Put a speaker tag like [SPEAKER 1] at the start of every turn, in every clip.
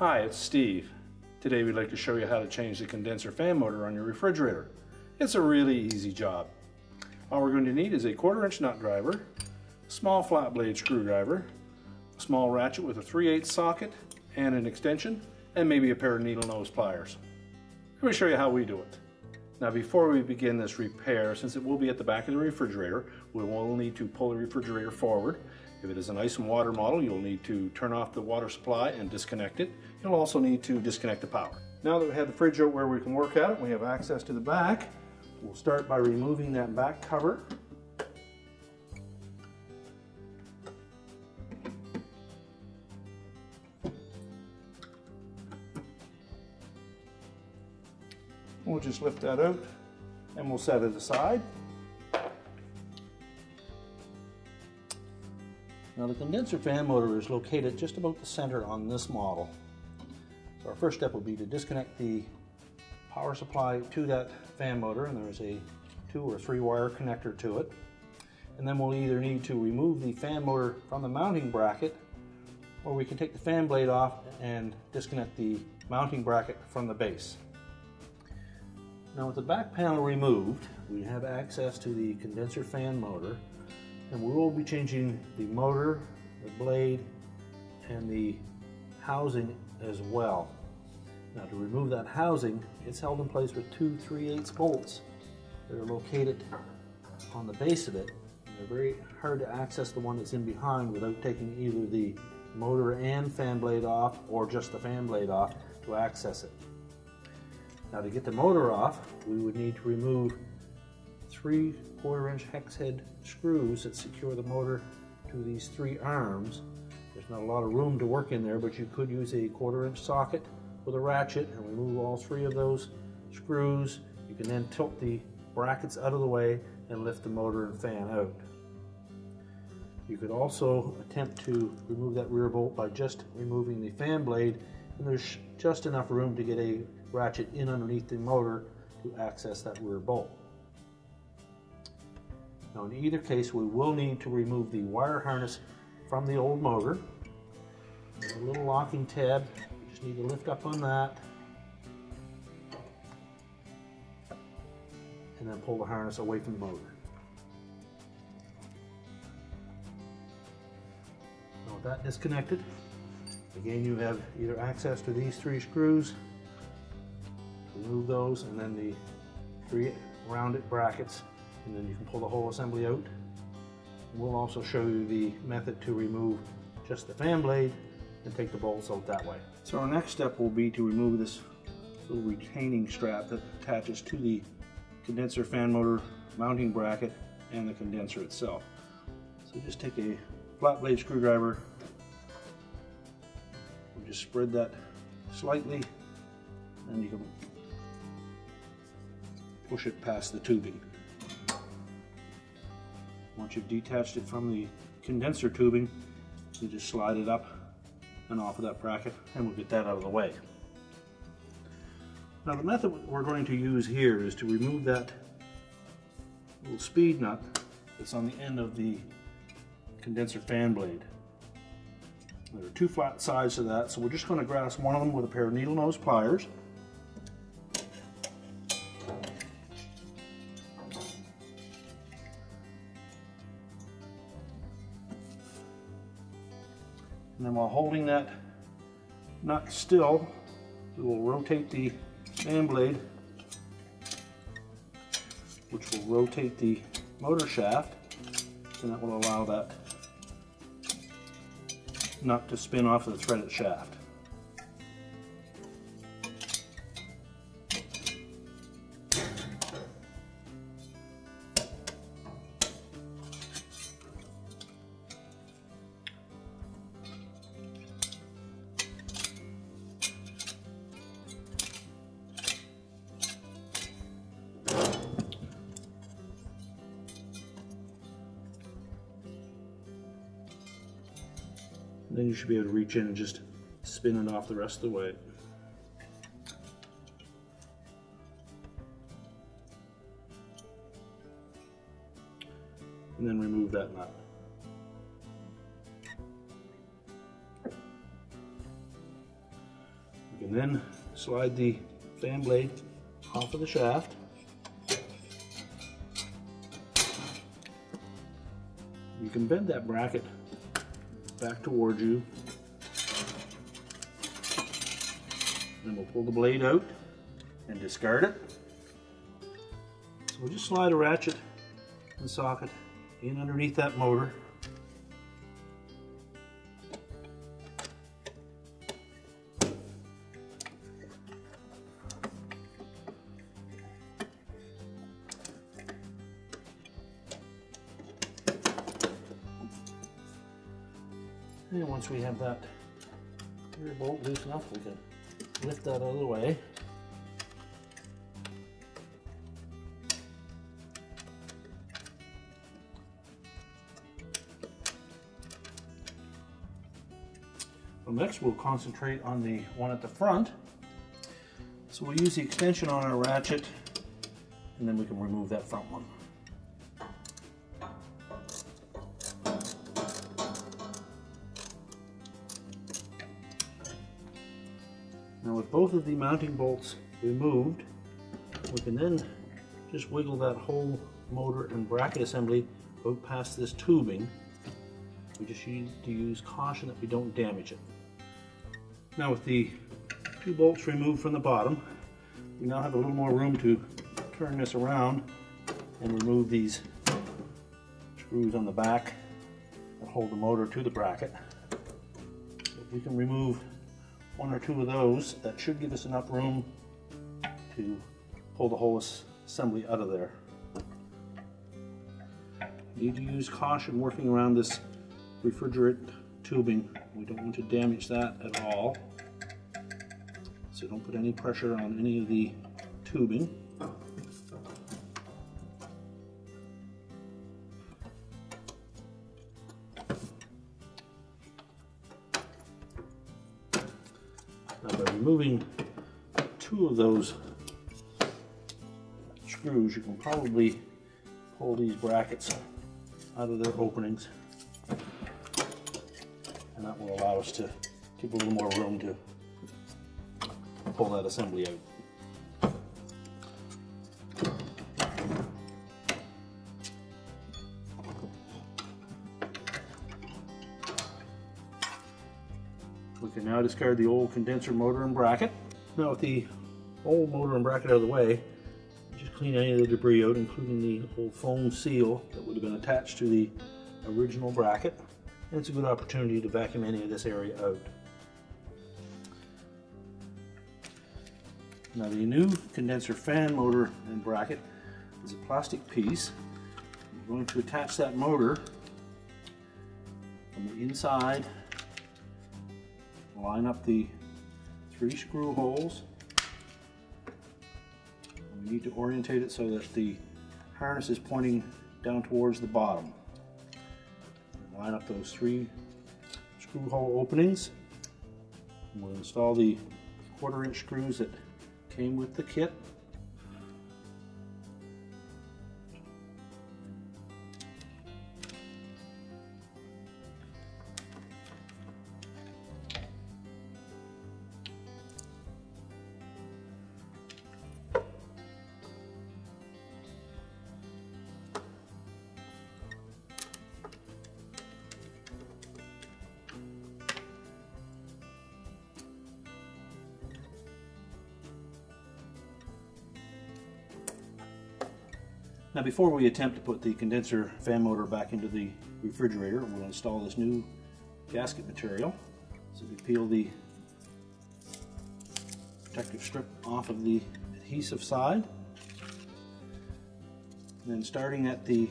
[SPEAKER 1] Hi, it's Steve. Today we'd like to show you how to change the condenser fan motor on your refrigerator. It's a really easy job. All we're going to need is a 1/4" nut driver, a small flat blade screwdriver, a small ratchet with a 3/8 socket and an extension, and maybe a pair of needle nose pliers. Let me show you how we do it. Now before we begin this repair, since it will be at the back of the refrigerator, we will need to pull the refrigerator forward. If it is an ice and water model, you'll need to turn off the water supply and disconnect it. You'll also need to disconnect the power. Now that we have the fridge out where we can work at it, we have access to the back. We'll start by removing that back cover. We'll just lift that out and we'll set it aside. Now the condenser fan motor is located just about the center on this model. So our first step will be to disconnect the power supply to that fan motor, and there's a 2 or 3 wire connector to it. And then we'll either need to remove the fan motor from the mounting bracket, or we can take the fan blade off and disconnect the mounting bracket from the base. Now with the back panel removed, we have access to the condenser fan motor, and we will be changing the motor, the blade, and the housing as well. Now to remove that housing, it's held in place with 2 3/8 bolts that are located on the base of it. And they're very hard to access the one that's in behind without taking either the motor and fan blade off or just the fan blade off to access it. Now to get the motor off, we would need to remove 3 1/4" hex head screws that secure the motor to these 3 arms. There's not a lot of room to work in there, but you could use a 1/4" socket with a ratchet and remove all 3 of those screws. You can then tilt the brackets out of the way and lift the motor and fan out. You could also attempt to remove that rear bolt by just removing the fan blade, and there's just enough room to get a ratchet in underneath the motor to access that rear bolt. Now in either case, we will need to remove the wire harness from the old motor. There's a little locking tab, you just need to lift up on that and then pull the harness away from the motor. Now with that disconnected, again you have either access to these 3 screws, remove those, and then the 3 rounded brackets, and then you can pull the whole assembly out. We'll also show you the method to remove just the fan blade and take the bolts out that way. So our next step will be to remove this little retaining strap that attaches to the condenser fan motor mounting bracket and the condenser itself. So just take a flat blade screwdriver and just spread that slightly, and you can push it past the tubing. Once you've detached it from the condenser tubing, you just slide it up and off of that bracket, and we'll get that out of the way. Now the method we're going to use here is to remove that little speed nut that's on the end of the condenser fan blade. There are 2 flat sides to that, so we're just going to grasp one of them with a pair of needle nose pliers. And then while holding that nut still, we will rotate the fan blade, which will rotate the motor shaft, and that will allow that nut to spin off of the threaded shaft. Then you should be able to reach in and just spin it off the rest of the way. And then remove that nut. can then slide the fan blade off of the shaft. You can bend that bracket back towards you. Then we'll pull the blade out and discard it. So we'll just slide a ratchet and socket in underneath that motor. And once we have that rear bolt loose enough, we can lift that out of the way. Well, next we'll concentrate on the one at the front. So we'll use the extension on our ratchet, and then we can remove that front one. Now with both of the mounting bolts removed, we can then just wiggle that whole motor and bracket assembly out past this tubing. We just need to use caution that we don't damage it. Now with the two bolts removed from the bottom, we now have a little more room to turn this around and remove these screws on the back that hold the motor to the bracket. If we can remove one or two of those, that should give us enough room to pull the whole assembly out of there. You need to use caution working around this refrigerant tubing. We don't want to damage that at all. So don't put any pressure on any of the tubing. Now by removing two of those screws, you can probably pull these brackets out of their openings, and that will allow us to give a little more room to pull that assembly out. We can now discard the old condenser motor and bracket. Now with the old motor and bracket out of the way, just clean any of the debris out, including the old foam seal that would have been attached to the original bracket. And it's a good opportunity to vacuum any of this area out. Now the new condenser fan motor and bracket is a plastic piece. I'm going to attach that motor from the inside, line up the 3 screw holes. We need to orientate it so that the harness is pointing down towards the bottom. Line up those 3 screw hole openings. And we'll install the 1/4" screws that came with the kit. Now before we attempt to put the condenser fan motor back into the refrigerator, we'll install this new gasket material. So we peel the protective strip off of the adhesive side. And then starting at the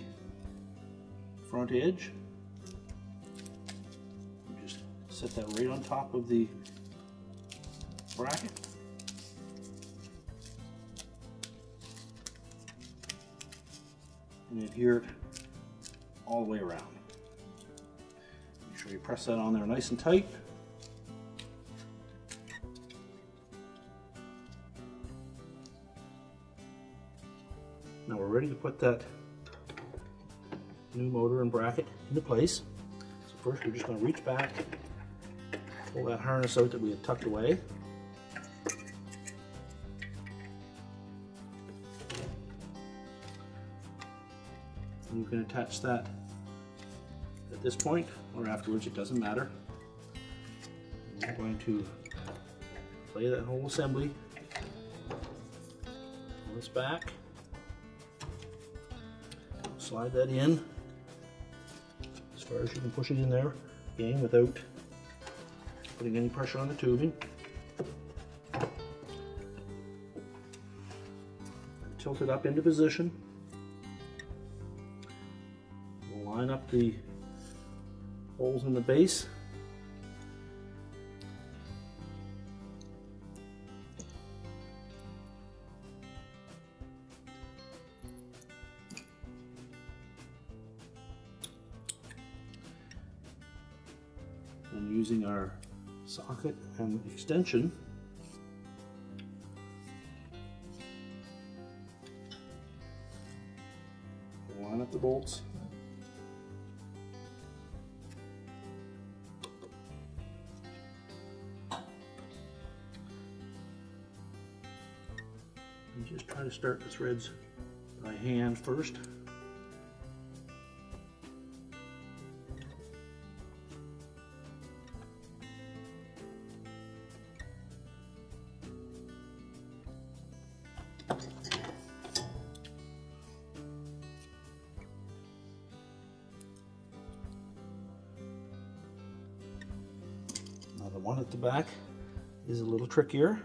[SPEAKER 1] front edge, we just set that right on top of the bracket. And adhere it all the way around. Make sure you press that on there nice and tight. Now we're ready to put that new motor and bracket into place. So first we're just going to reach back, pull that harness out that we had tucked away. And you can attach that at this point or afterwards, it doesn't matter. And we're going to lay that whole assembly on this back. Slide that in as far as you can push it in there, again without putting any pressure on the tubing. Tilt it up into position. We'll line up the holes in the base. And using our socket and extension, line up the bolts. And just try to start the threads by hand first. Now the one at the back is a little trickier.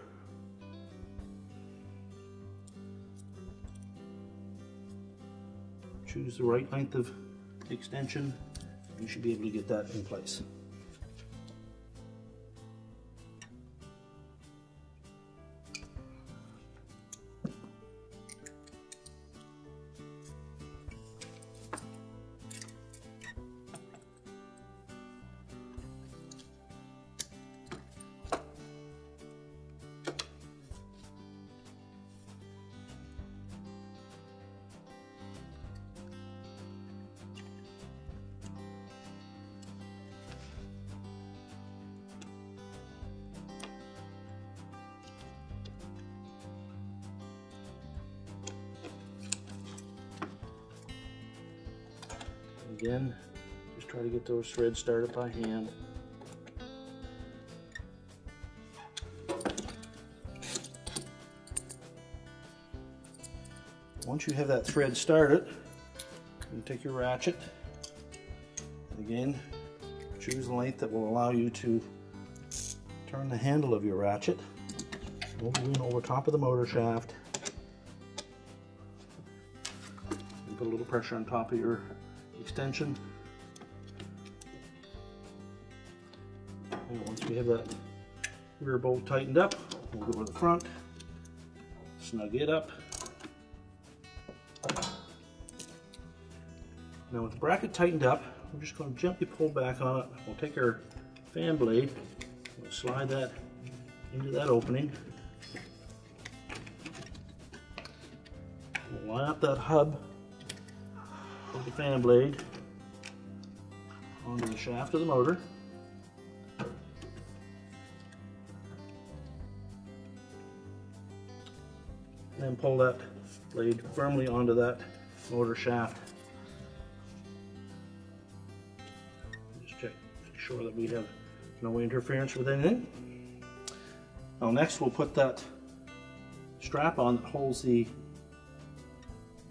[SPEAKER 1] Choose the right length of extension, you should be able to get that in place. Again, just try to get those threads started by hand. Once you have that thread started, you take your ratchet, and again, choose the length that will allow you to turn the handle of your ratchet over top of the motor shaft, and put a little pressure on top of your extension. And once we have that rear bolt tightened up, we'll go to the front, snug it up. Now with the bracket tightened up, we're just going to gently pull back on it. We'll take our fan blade, we'll slide that into that opening. We'll line up that hub of the fan blade onto the shaft of the motor. And then pull that blade firmly onto that motor shaft. Just check, make sure that we have no interference with anything. Now next we'll put that strap on that holds the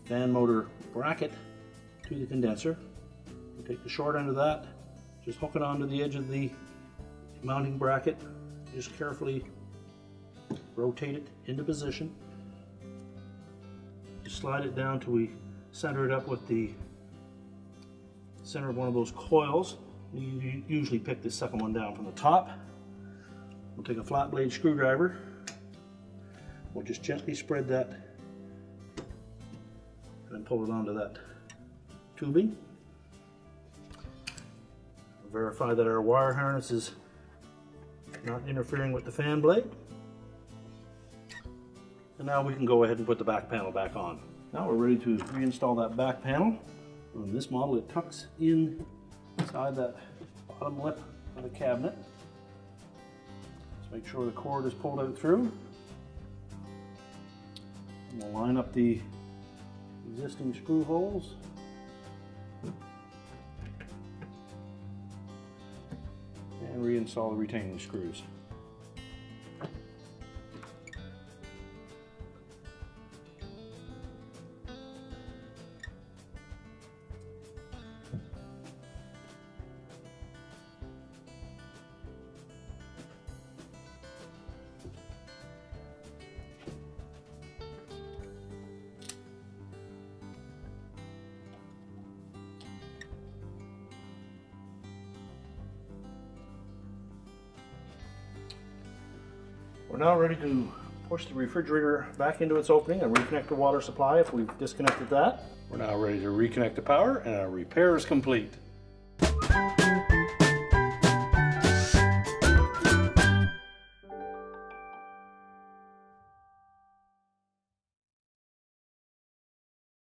[SPEAKER 1] fan motor bracket to the condenser. We'll take the short end of that, just hook it onto the edge of the mounting bracket, just carefully rotate it into position. Just slide it down till we center it up with the center of one of those coils. You usually pick the second one down from the top. We'll take a flat blade screwdriver. We'll just gently spread that and pull it onto that tubing. Verify that our wire harness is not interfering with the fan blade. And now we can go ahead and put the back panel back on. Now we're ready to reinstall that back panel. On this model it tucks in inside that bottom lip of the cabinet. Let's make sure the cord is pulled out through. And we'll line up the existing screw holes. install the retaining screws. We're now ready to push the refrigerator back into its opening and reconnect the water supply if we've disconnected that. We're now ready to reconnect the power, and our repair is complete.